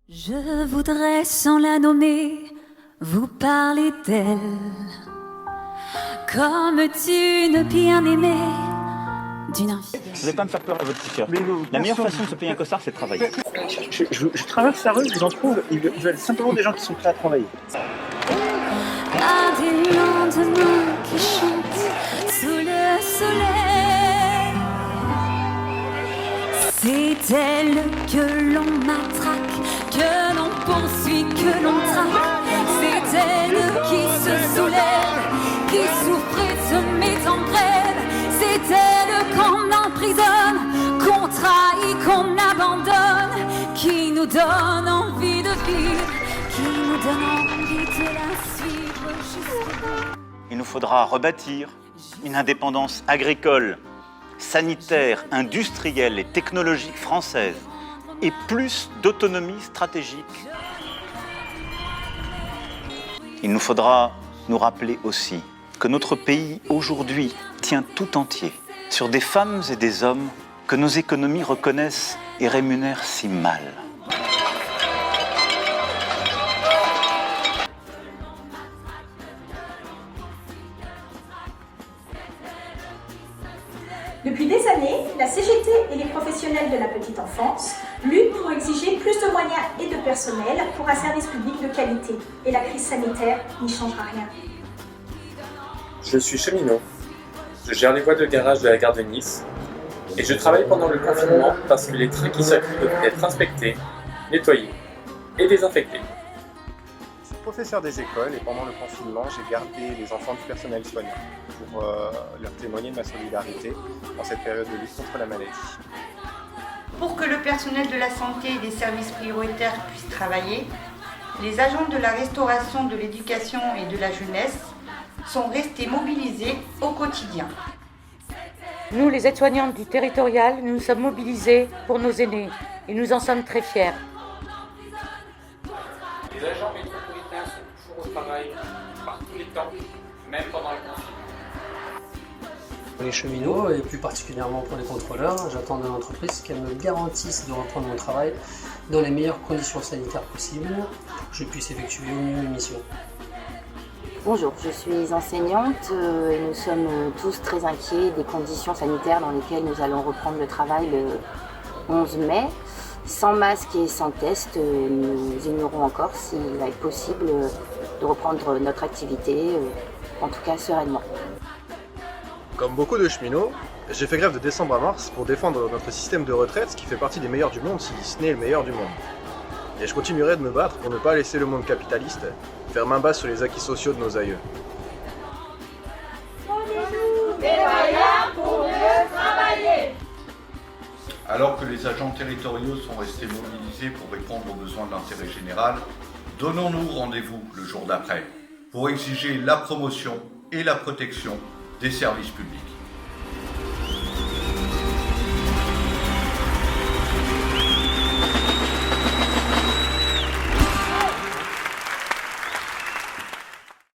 Je voudrais, sans la nommer, vous parler d'elle, comme d'une bien-aimée, d'une infidèle. Vous n'allez pas me faire peur à votre t-shirt. La meilleure façon de se payer un costard, c'est de travailler. Je traverse la rue, je vous en trouve, ils veulent simplement des gens qui sont prêts à travailler. À des lendemains qui chantent sous le soleil, c'est elle que l'on matraque, que l'on poursuit, que l'on traque. C'est elle qui se soulève, qui souffre et se met en grève. C'est elle qu'on emprisonne, qu'on trahit, qu'on abandonne, qui nous donne envie de vivre, qui nous donne envie de la suivre jusqu'au bout. Il nous faudra rebâtir une indépendance agricole, sanitaire, industrielle et technologique française et plus d'autonomie stratégique. Il nous faudra nous rappeler aussi que notre pays aujourd'hui tient tout entier sur des femmes et des hommes que nos économies reconnaissent et rémunèrent si mal. Depuis des années, la CGT et les professionnels de la petite enfance luttent pour exiger plus de moyens et de personnel pour un service public de qualité. Et la crise sanitaire n'y changera rien. Je suis cheminot. Je gère les voies de garage de la gare de Nice. Et je travaille pendant le confinement parce que les trains qui circulent doivent être inspectés, nettoyés et désinfectés. Je suis professeur des écoles et pendant le confinement, j'ai gardé les enfants du personnel soignant pour leur témoigner de ma solidarité dans cette période de lutte contre la maladie. Pour que le personnel de la santé et des services prioritaires puissent travailler, les agents de la restauration, de l'éducation et de la jeunesse sont restés mobilisés au quotidien. Nous, les aides-soignantes du territorial, nous nous sommes mobilisés pour nos aînés et nous en sommes très fiers. Les agents métropolitains sont toujours au travail par tous les temps, même pendant le confinement. Pour les cheminots et plus particulièrement pour les contrôleurs, j'attends de l'entreprise qu'elle me garantisse de reprendre mon travail dans les meilleures conditions sanitaires possibles pour que je puisse effectuer au mieux mes missions. Bonjour, je suis enseignante et nous sommes tous très inquiets des conditions sanitaires dans lesquelles nous allons reprendre le travail le 11 mai. Sans masque et sans test, nous ignorons encore s'il va être possible de reprendre notre activité, en tout cas sereinement. Comme beaucoup de cheminots, j'ai fait grève de décembre à mars pour défendre notre système de retraite qui fait partie des meilleurs du monde, si ce n'est le meilleur du monde. Et je continuerai de me battre pour ne pas laisser le monde capitaliste faire main basse sur les acquis sociaux de nos aïeux. Alors que les agents territoriaux sont restés mobilisés pour répondre aux besoins de l'intérêt général, donnons-nous rendez-vous le jour d'après pour exiger la promotion et la protection des services publics.